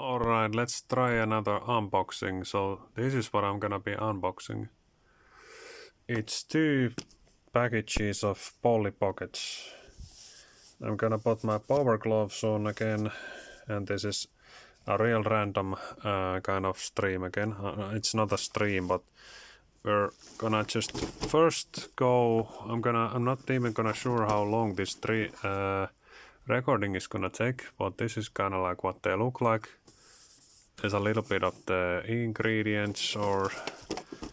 Alright, let's try another unboxing. So this is what I'm gonna be unboxing. It's 2 packages of Polly Pockets. I'm gonna put my power gloves on again, and this is a real random kind of stream again. It's not a stream, but we're gonna just first go. I'm not even gonna sure how long this recording is gonna take, but this is kind of like what they look like. There's a little bit of the ingredients or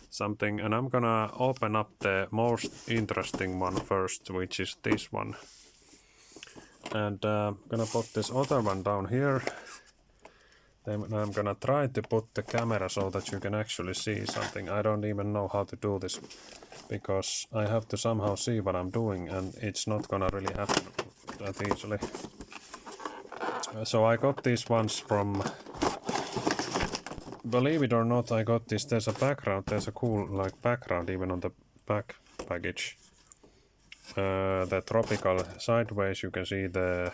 something, and I'm gonna open up the most interesting one first, which is this one. And I'm gonna put this other one down here. Then I'm gonna try to put the camera so that you can actually see something. I don't even know how to do this because I have to somehow see what I'm doing, and it's not gonna really happen that easily. So I got these ones from, believe it or not, I got this. There's a background, there's a cool like background even on the back package. The tropical sideways, you can see the,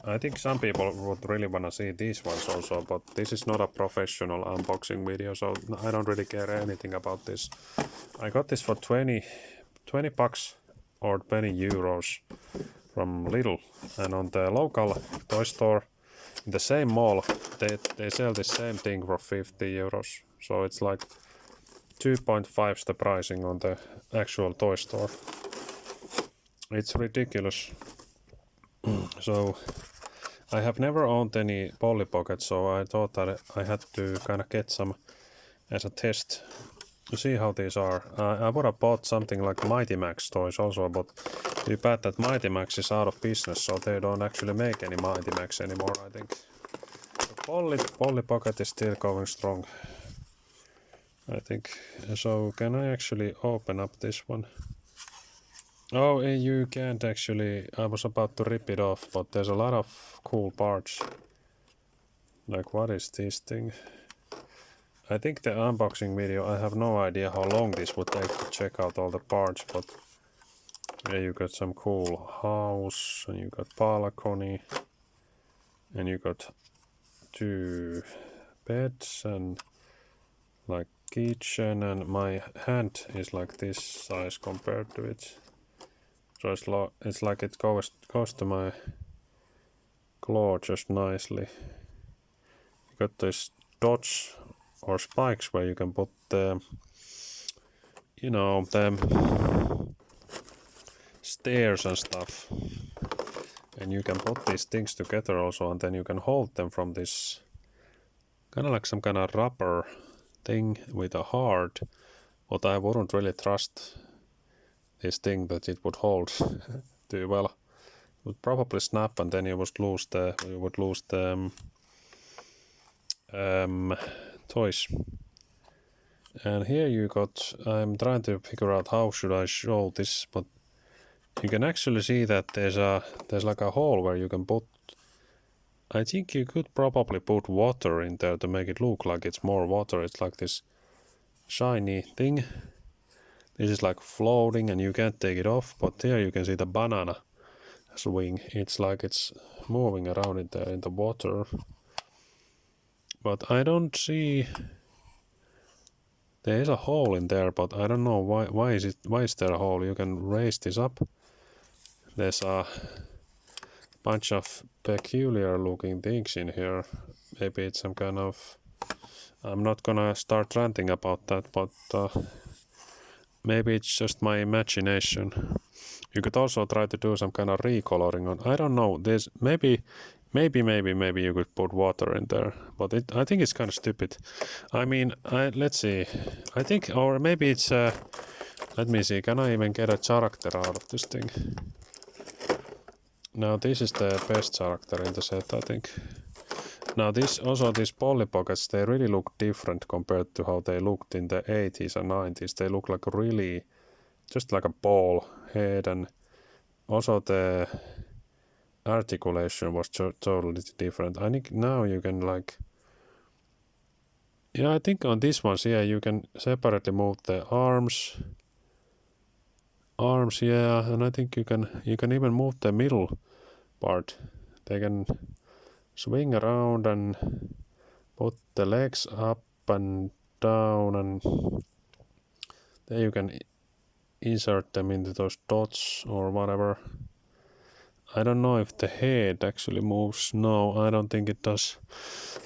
I think some people would really wanna see these ones also, but this is not a professional unboxing video, so I don't really care anything about this. I got this for 20 bucks or 20 euros from Lidl, and on the local toy store in the same mall they sell the same thing for 50 euros, so it's like 2.5 the pricing on the actual toy store. It's ridiculous. So I have never owned any Polly Pockets, so I thought that I had to kind of get some as a test to see how these are. I would have bought something like mightymax toys also, but too bad that mightymax is out of business, so they don't actually make any mightymax anymore, I think. The Polly Pocket is still going strong, I think. So can I actually open up this one? Oh, you can't actually. I was about to rip it off, but there's a lot of cool parts. Like, what is this thing? I think the unboxing video, I have no idea how long this would take to check out all the parts, but yeah, you got some cool house, and you got balcony, and you got 2 beds, and like kitchen, and my hand is like this size compared to it. So it's like it goes to my claw just nicely. You got this dots or spikes where you can put the, you know, the stairs and stuff. And you can put these things together also, and then you can hold them from this kind of like some kind of rubber thing with a heart. But I wouldn't really trust this thing that it would hold too well. It would probably snap, and then you would lose the toys. And here you got, I'm trying to figure out how should I show this, but you can actually see that there's like a hole where you can put, I think you could probably put water in there to make it look like it's more water. It's like this shiny thing. This is like floating and you can't take it off, but here you can see the banana swing. It's like it's moving around in there in the water. But I don't see, there is a hole in there, but I don't know why is there a hole. You can raise this up. There's a bunch of peculiar looking things in here. Maybe it's some kind of, I'm not gonna start ranting about that, but maybe it's just my imagination. You could also try to do some kind of recoloring on, I don't know, there's maybe you could put water in there, but I think it's kind of stupid. I mean, let's see, I think, or maybe it's, let me see, can I even get a character out of this thing? Now this is the best character in the set, I think. Now these Polly Pockets, they really look different compared to how they looked in the 80s and 90s. They look like really, just like a ball head, and also the articulation was totally different. I think now you can like, yeah, I think on this ones, yeah, you can separately move the arms, yeah, and I think you can even move the middle part. They can swing around and put the legs up and down, and then you can insert them into those dots or whatever. I don't know if the head actually moves. No, I don't think it does.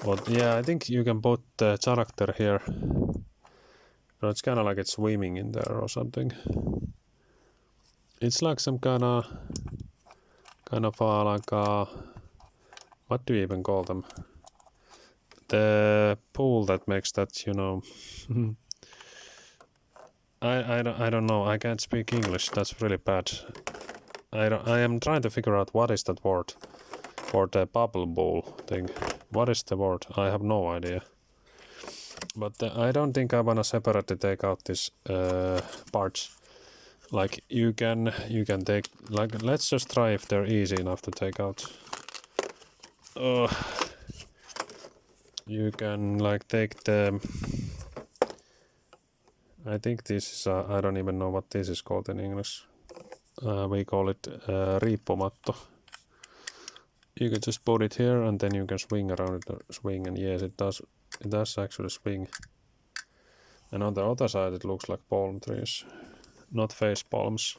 But yeah, I think you can put the character here. So it's kind of like it's swimming in there or something. It's like some kind of like a, what do you even call them? The pool that makes that, you know. I don't know. I can't speak English. That's really bad. I am trying to figure out what is that word for the bubble bowl thing. What is the word? I have no idea. But I don't think I wanna separately take out these parts. Like you can take, like, let's just try if they're easy enough to take out. You can like take the, I think this is I don't even know what this is called in English. We call it riippumatto. You can just put it here and then you can swing around it, swing, and yes, it does actually swing. And on the other side it looks like palm trees, not face palms.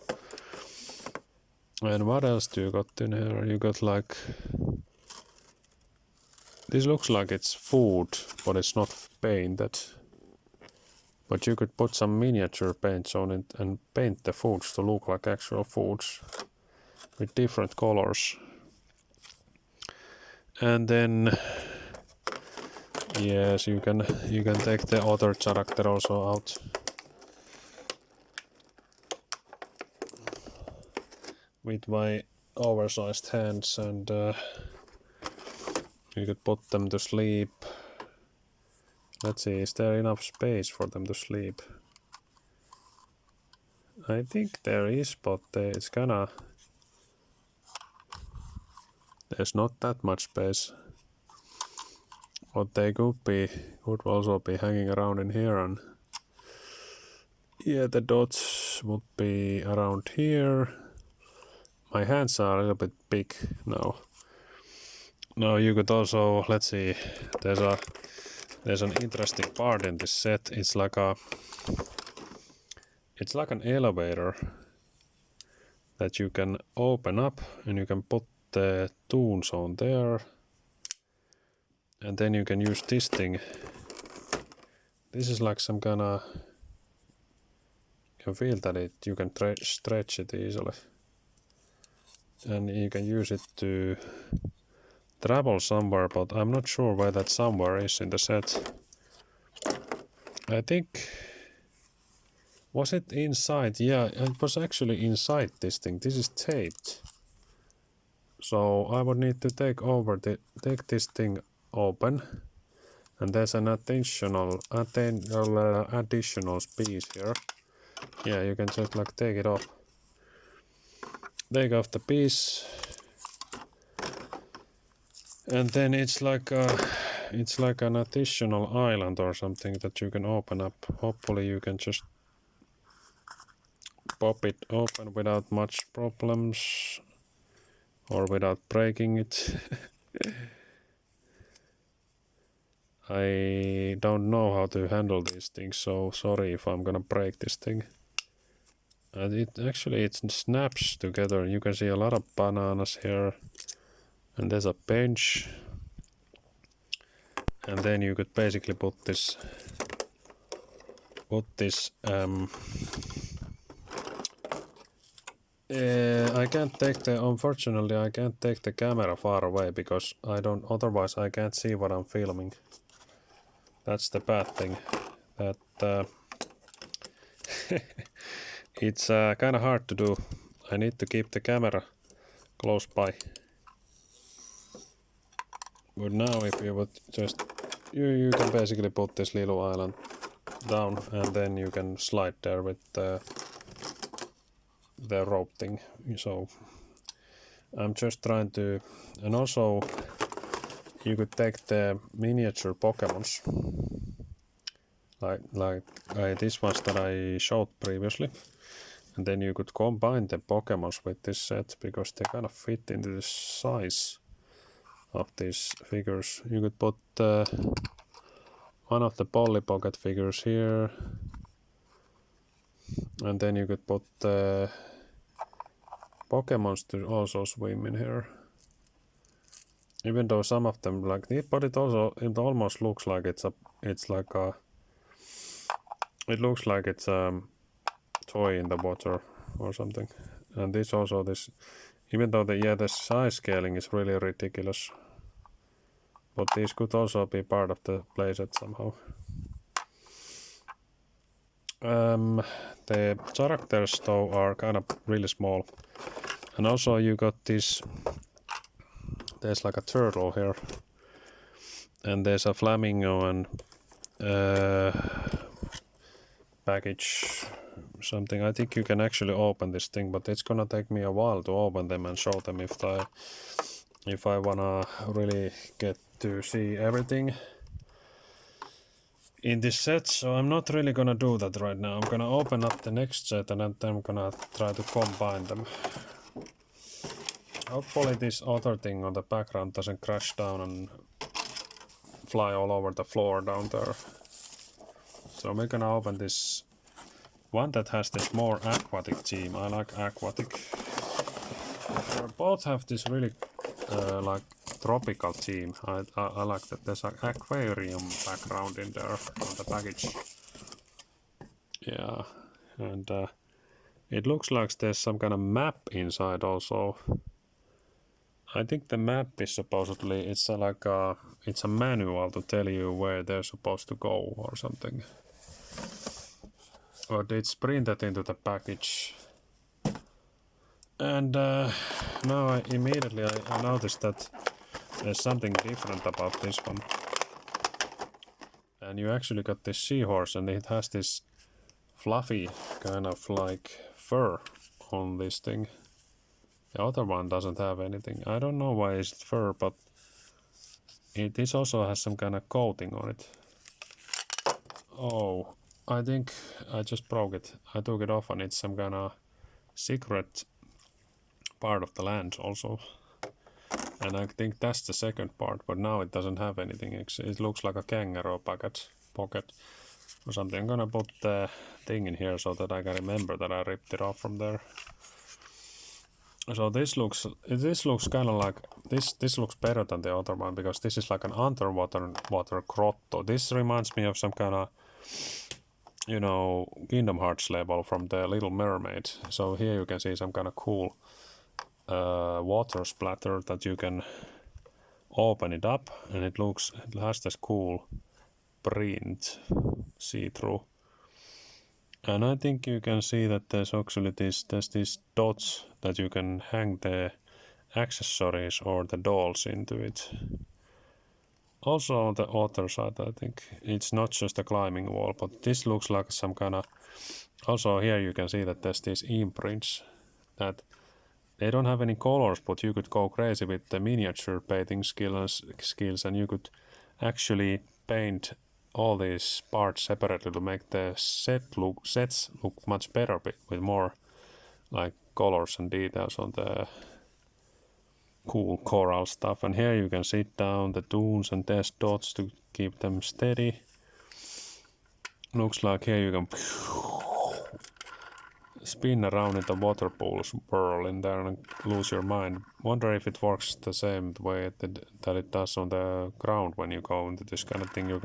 And what else do you got in here? You got like, this looks like it's food, but it's not painted. But you could put some miniature paints on it and paint the foods to look like actual foods with different colors. And then yes, you can take the other character also out. With my oversized hands, and you could put them to sleep. Let's see, is there enough space for them to sleep? I think there is, but it's kinda, there's not that much space. But they could also be hanging around in here, and yeah, the dots would be around here. My hands are a little bit big now. Now you could also, let's see, there's an interesting part in this set. It's like an elevator that you can open up, and you can put the tools on there, and then you can use this thing. This is like some kind of, you can feel that you can stretch it easily, and you can use it to travel somewhere, but I'm not sure where that somewhere is in the set. I think, was it inside? Yeah, it was actually inside this thing. This is taped. So I would need to take this thing open, and there's an additional piece here. Yeah, you can just like take it off. Take off the piece, and then it's like an additional island or something that you can open up. Hopefully you can just pop it open without much problems, or without breaking it. I don't know how to handle these things, so sorry if I'm gonna break this thing. And it snaps together. You can see a lot of bananas here, and there's a bench, and then you could basically put this unfortunately I can't take the camera far away, because otherwise I can't see what I'm filming. That's the bad thing, that it's kind of hard to do. I need to keep the camera close by. But now if you would just, you can basically put this little island down, and then you can slide there with the rope thing. So I'm just trying to, and also you could take the miniature Pokemons, like these ones that I showed previously, and then you could combine the Pokemons with this set, because they kind of fit into this size. of these figures. You could put one of the Polly Pocket figures here, and then you could put Pokemons to also swim in here. Even though some of them like it, but it almost looks like it looks like it's a toy in the water or something. And this, even though the size scaling is really ridiculous, but these could also be part of the playset somehow. The characters though are kind of really small, and also you got this. There's like a turtle here, and there's a flamingo and package something. I think you can actually open this thing, but it's gonna take me a while to open them and show them if I wanna really get to see everything in this set. So I'm not really gonna do that right now. I'm gonna open up the next set and then I'm gonna try to combine them. Hopefully this other thing on the background doesn't crash down and fly all over the floor down there. So we're gonna open this one that has this more aquatic theme. I like aquatic. They both have this really like tropical theme. I like that there's an aquarium background in there on the package. Yeah, and it looks like there's some kind of map inside also. I think the map is supposedly it's a manual to tell you where they're supposed to go or something. But it's printed into the package. And now I noticed that there's something different about this one. And you actually got this seahorse and it has this fluffy kind of like fur on this thing. The other one doesn't have anything. I don't know why it's fur, but this also has some kind of coating on it. Oh, I think I just broke it. I took it off and it's some kind of secret part of the land also. And I think that's the second part, but now it doesn't have anything. It looks like a kangaroo pocket or something. I'm gonna put the thing in here so that I can remember that I ripped it off from there. So this looks kind of like this looks better than the other one because this is like an underwater grotto. This reminds me of some kind of, you know, Kingdom Hearts level from the Little Mermaid. So here you can see some kind of cool water splatter that you can open it up, and it has this cool print see-through. And I think you can see that there's actually there's these dots that you can hang the accessories or the dolls into it. Also on the other side, I think it's not just a climbing wall, but this looks like some kind of. Also here you can see that there's these imprints that they don't have any colors, but you could go crazy with the miniature painting skills, and you could actually paint all these parts separately to make the sets look much better with more like colors and details on the cool coral stuff. And here you can sit down the dunes and there's dots to keep them steady. Looks like here you can spin around in the water pools, whirl in there and lose your mind. Wonder if it works the same way that it does on the ground when you go into this kind of thing. You're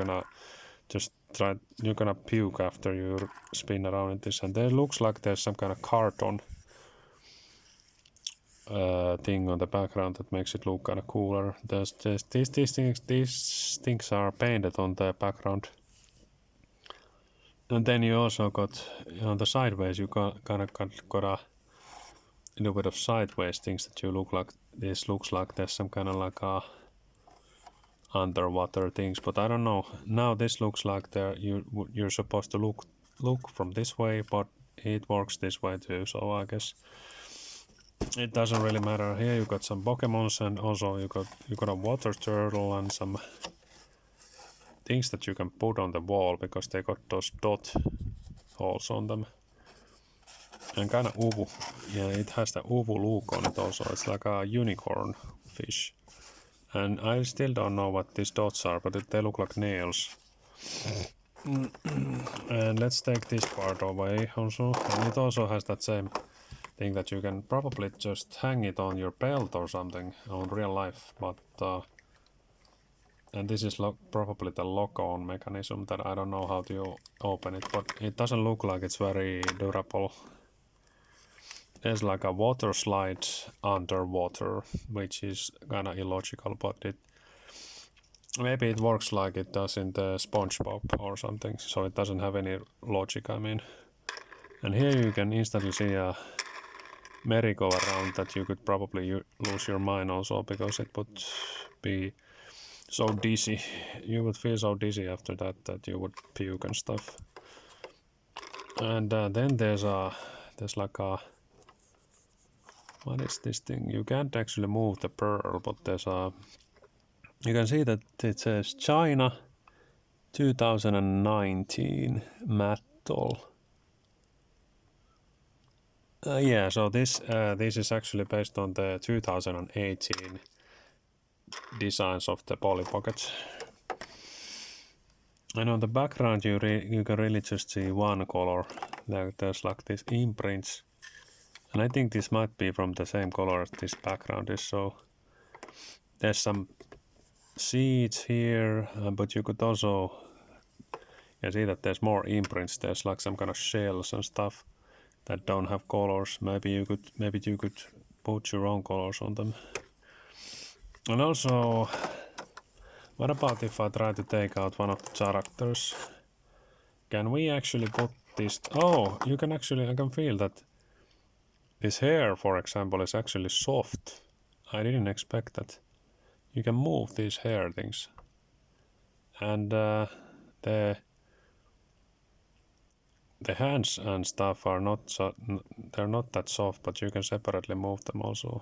gonna puke after you spin around in this. And there looks like there's some kind of carton thing on the background that makes it look kind of cooler. These things are painted on the background. And then you also got on the sideways, you got a little bit of sideways things that you look like. This looks like there's some kind of like a underwater things, but I don't know. Now this looks like you're supposed to look from this way, but it works this way too. So I guess it doesn't really matter. Here you got some Pokemons, and also you got a water turtle and some things that you can put on the wall because they got those dot holes on them. And kind of uvu. Yeah, it has the uvu look on it also. It's like a unicorn fish. And I still don't know what these dots are, but they look like nails. And let's take this part away also. And it also has that same thing that you can probably just hang it on your belt or something on real life. But and this is probably the lock-on mechanism that I don't know how to open it, but it doesn't look like it's very durable. There's like a water slide underwater, which is kind of illogical, but maybe it works like it does in the SpongeBob or something, so it doesn't have any logic, I mean. And here you can instantly see a merry-go-round that you could probably lose your mind also, because it would be so dizzy. You would feel so dizzy after that you would puke and stuff. And then there's like a, what is this thing? You can't actually move the pearl, but there's a, you can see that it says China 2019 metal. Yeah, so this is actually based on the 2018 designs of the Polly Pockets. And on the background you can really just see one color. There's like these imprints. And I think this might be from the same color as this background is, so there's some seeds here, but you could also see that there's more imprints. There's like some kind of shells and stuff that don't have colors. Maybe you could put your own colors on them. And also, what about if I try to take out one of the characters? Can we actually put this? Oh, you can actually, I can feel that this hair, for example, is actually soft. I didn't expect that. You can move these hair things. And the hands and stuff are not they're not that soft, but you can separately move them also.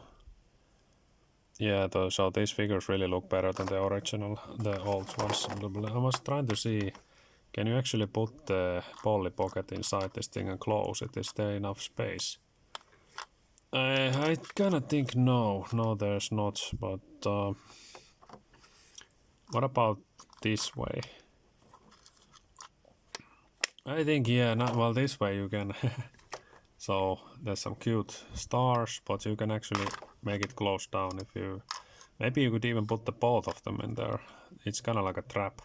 Yeah, so these figures really look better than the original, the old ones. I was trying to see, can you actually put the Polly Pocket inside this thing and close it? Is there enough space? I kinda think no, there's not, but what about this way? I think, yeah, well, this way you can. So there's some cute stars, but you can actually make it close down if you. Maybe you could even put the both of them in there. It's kind of like a trap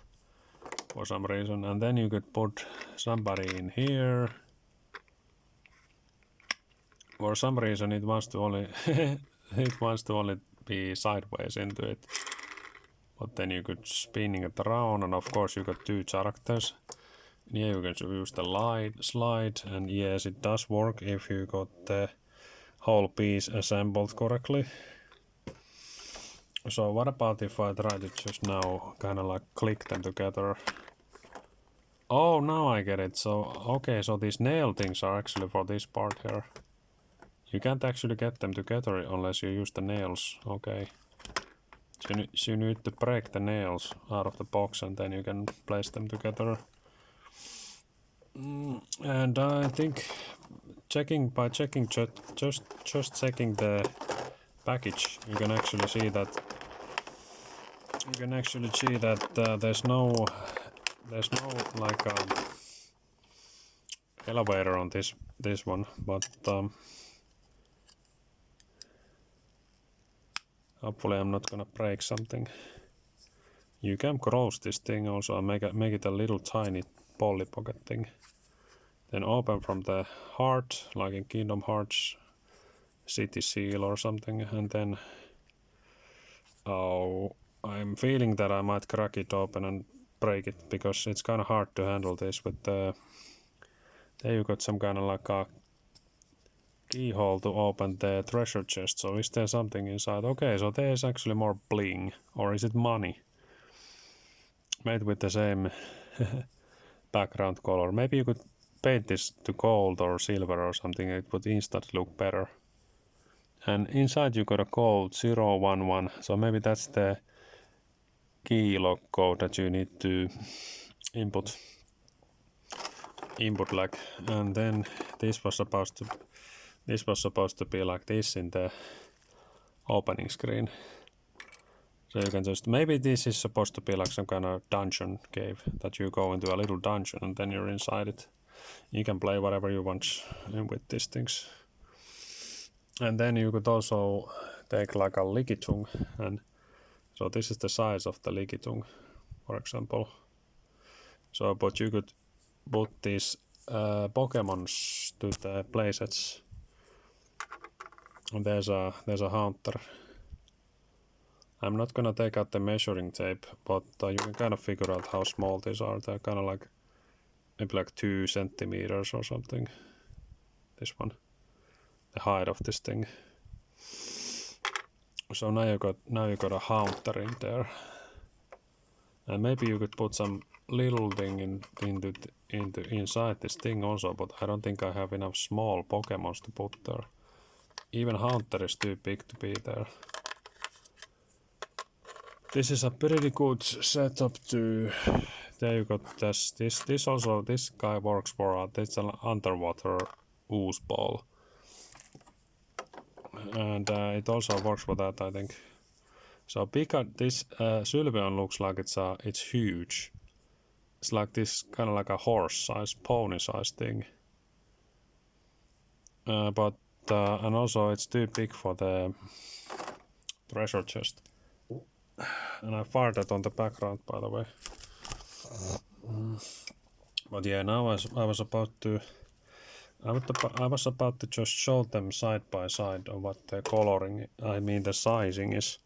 for some reason, and then you could put somebody in here. For some reason, it wants to only be sideways into it. But then you could spinning it around, and of course you got two characters. Yeah, you can use the slide, and yes, it does work if you got the whole piece assembled correctly. So what about if I try to just now kind of like click them together? Oh, now I get it. So, okay, so these nail things are actually for this part here. You can't actually get them together unless you use the nails, okay. So you need to break the nails out of the box and then you can place them together. And I think just checking the package, you can actually see that there's no like elevator on this one, but hopefully I'm not gonna break something. You can close this thing also and make it a little tiny Polly Pocket thing. Then open from the heart, like in Kingdom Hearts City Seal or something, and then I'm feeling that I might crack it open and break it because it's kind of hard to handle this with the. There you got some kind of like a keyhole to open the treasure chest. So is there something inside? Okay, so there's actually more bling, or is it money? Made with the same background color. Maybe you could paint this to gold or silver or something. It would instantly look better. And inside you got a code 011. So maybe that's the key lock code that you need to input like, and then this was supposed to be like this in the opening screen. So you can just, maybe this is supposed to be like some kind of dungeon cave, that you go into a little dungeon and then you're inside it. You can play whatever you want with these things. And then you could also take like a likitung, and so this is the size of the likitung, for example. So, but you could put these Pokemons to the playsets. And there's a hunter. I'm not gonna take out the measuring tape, but you can kind of figure out how small these are. They're kind of like maybe like 2 centimeters or something. This one, the height of this thing. So now you got a hunter in there, and maybe you could put some little thing into inside this thing also. But I don't think I have enough small Pokemons to put there. Even hunter is too big to be there. This is a pretty good setup to. There you got this. This also, this guy works for it's an underwater ooze ball, and it also works for that, I think. So this Sylveon looks like it's huge. It's like this kind of like a horse-size, pony-size thing. But and also it's too big for the treasure chest. And I farted on the background, by the way. But yeah, now I was about to just show them side by side of what the coloring, I mean the sizing is.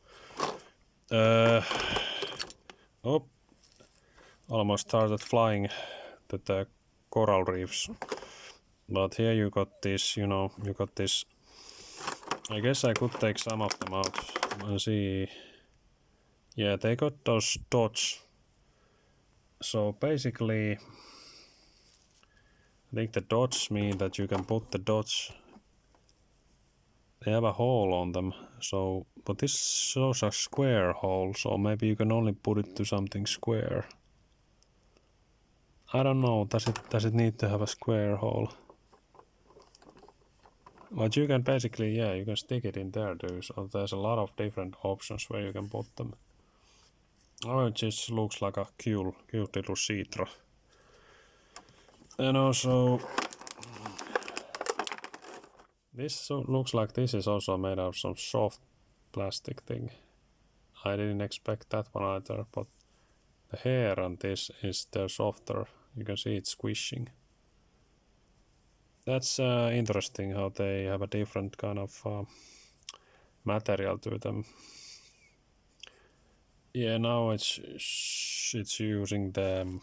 Almost started flying to the coral reefs. But here you got this, you got this. I guess I could take some of them out and see. Yeah, they got those dots. So basically, I think the dots mean that you can put the dots. They have a hole on them. So, but this shows a square hole. So maybe you can only put it to something square. I don't know. Does it need to have a square hole? But you can basically, yeah, you can stick it in there too. So there's a lot of different options where you can put them. Oh, it just looks like a cute little Citra. And also, this looks like this is also made out of some soft plastic thing. I didn't expect that one either, but the hair on this they're softer. You can see it squishing. That's interesting how they have a different kind of material to them. Yeah, now it's using the,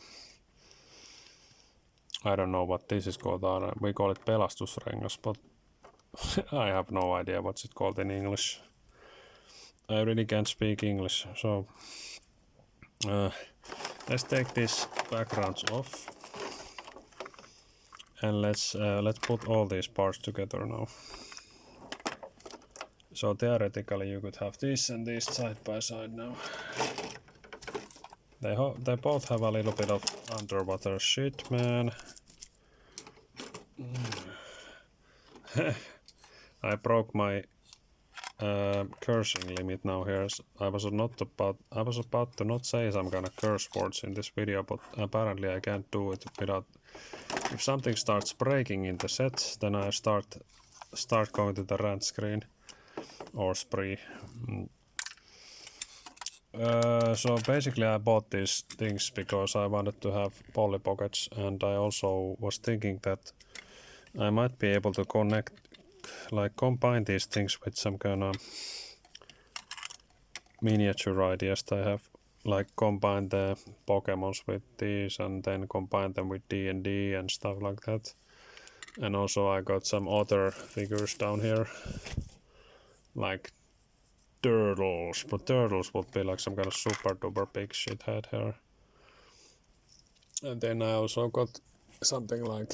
I don't know what this is called. We call it pelastusrengas, but I have no idea what's it called in English. I really can't speak English, so let's take these backgrounds off, and let's put all these parts together now. So theoretically, you could have this and this side by side now. They both have a little bit of underwater shit, man. I broke my cursing limit now here. I was about to not say some kind of curse words in this video, but apparently I can't do it without. If something starts breaking in the set, then I start going to the rant screen or spree. So basically I bought these things because I wanted to have Polly Pockets, and I also was thinking that I might be able to combine these things with some kind of miniature ideas I have, like combine the Pokemons with these and then combine them with D&D and stuff like that. And also I got some other figures down here, like turtles, but turtles would be like some kind of super duper big shithead here. And then I also got something like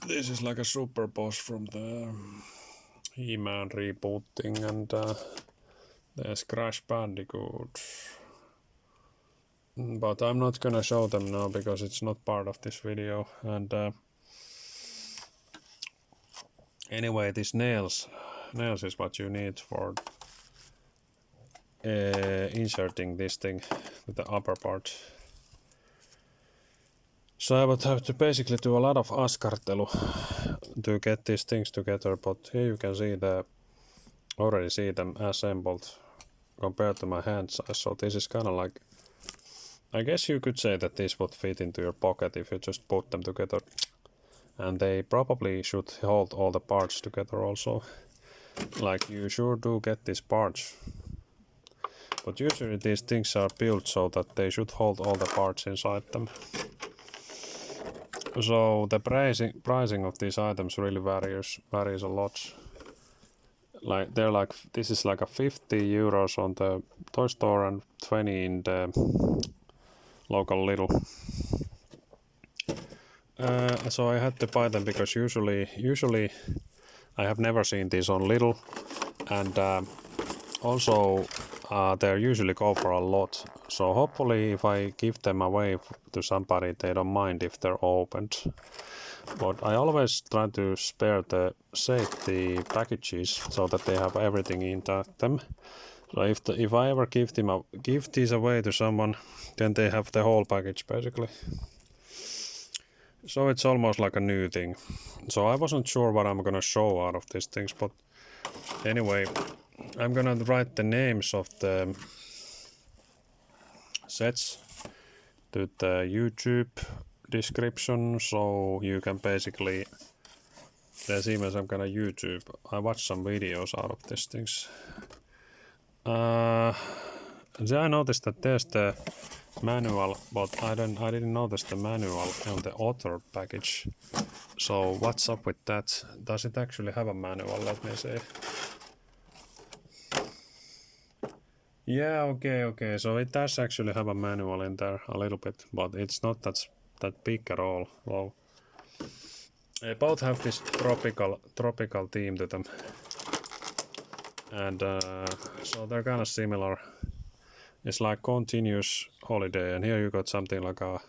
this is like a super boss from the He-Man rebooting, and there's Crash Bandicoot. But I'm not gonna show them now because it's not part of this video. And anyway, these nails is what you need for inserting this thing with the upper part. So I would have to basically do a lot of askartelu to get these things together, but here you can see already see them assembled compared to my hand size. So this is kind of like, I guess you could say that this would fit into your pocket if you just put them together. And they probably should hold all the parts together also. Like you sure do get these parts. But usually these things are built so that they should hold all the parts inside them. So the pricing of these items really varies a lot. Like this is like a 50 euros on the toy store and 20 in the local Lidl. So I had to buy them because usually I have never seen these on Lidl, and also they usually go for a lot. So hopefully if I give them away to somebody, they don't mind if they're opened. But I always try to spare the safety packages so that they have everything intact them. So if I ever give these away to someone, then they have the whole package basically. So it's almost like a new thing. So I wasn't sure what I'm gonna show out of these things, but anyway, I'm gonna write the names of the sets to the YouTube description, so you can basically, there's even some kind of YouTube. I watched some videos out of these things. I noticed that there's the manual, but I didn't notice the manual on the author package. So what's up with that? Does it actually have a manual? Let me see. Yeah, okay. So it does actually have a manual in there a little bit, but it's not that big at all. Well, they both have this tropical theme to them, and so they're kind of similar. It's like continuous holiday, and here you got something like a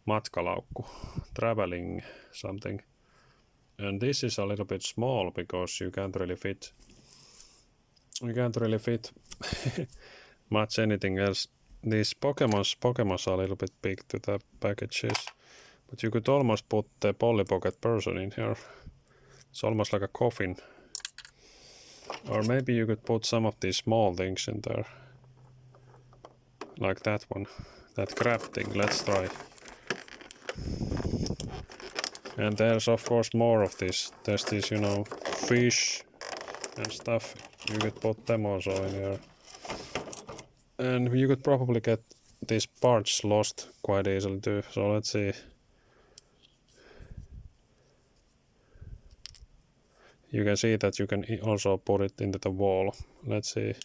matkalaukku, traveling something. And this is a little bit small because you can't really fit much anything else. These Pokemons are a little bit big to the packages, but you could almost put the Polly Pocket person in here. It's almost like a coffin. Or maybe you could put some of these small things in there. Like that one. That crab thing. Let's try. And there's of course more of this. There's these, fish and stuff. You could put them also in here. And you could probably get these parts lost quite easily too. So let's see. You can see that you can also put it into the wall. Let's see.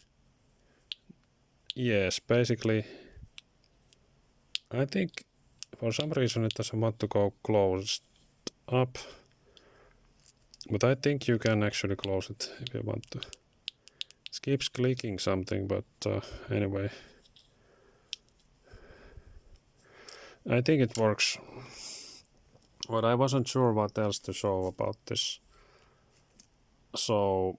Yes, basically. I think for some reason it doesn't want to go closed up. But I think you can actually close it if you want to. It keeps clicking something, but anyway. I think it works. But I wasn't sure what else to show about this. So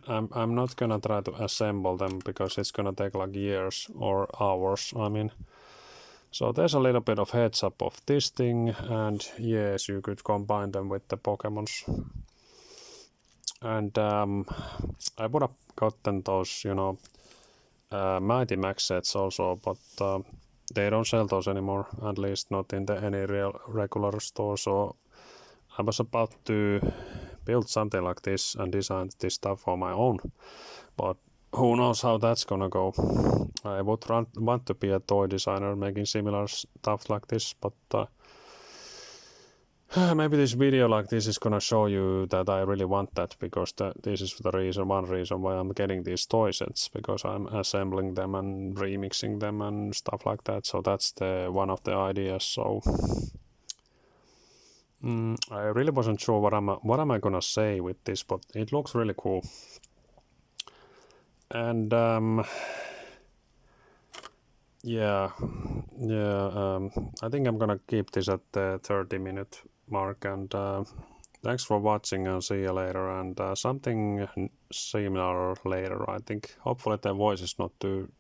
I'm not gonna try to assemble them because it's gonna take like years or hours, I mean. So there's a little bit of heads up of this thing, and yes, you could combine them with the Pokemons. And I would have gotten those, Mighty Max sets also, but they don't sell those anymore, at least not in any real regular store. So I was about to build something like this and design this stuff for my own, but who knows how that's gonna go. I would want to be a toy designer making similar stuff like this, but maybe this video like this is gonna show you that I really want that, because this is one reason why I'm getting these toy sets, because I'm assembling them and remixing them and stuff like that. So that's one of the ideas. So I really wasn't sure what am I gonna say with this, but it looks really cool. And I think I'm gonna keep this at the 30-minute mark, and Thanks for watching and see you later, and something similar later, I think. Hopefully the voice is not too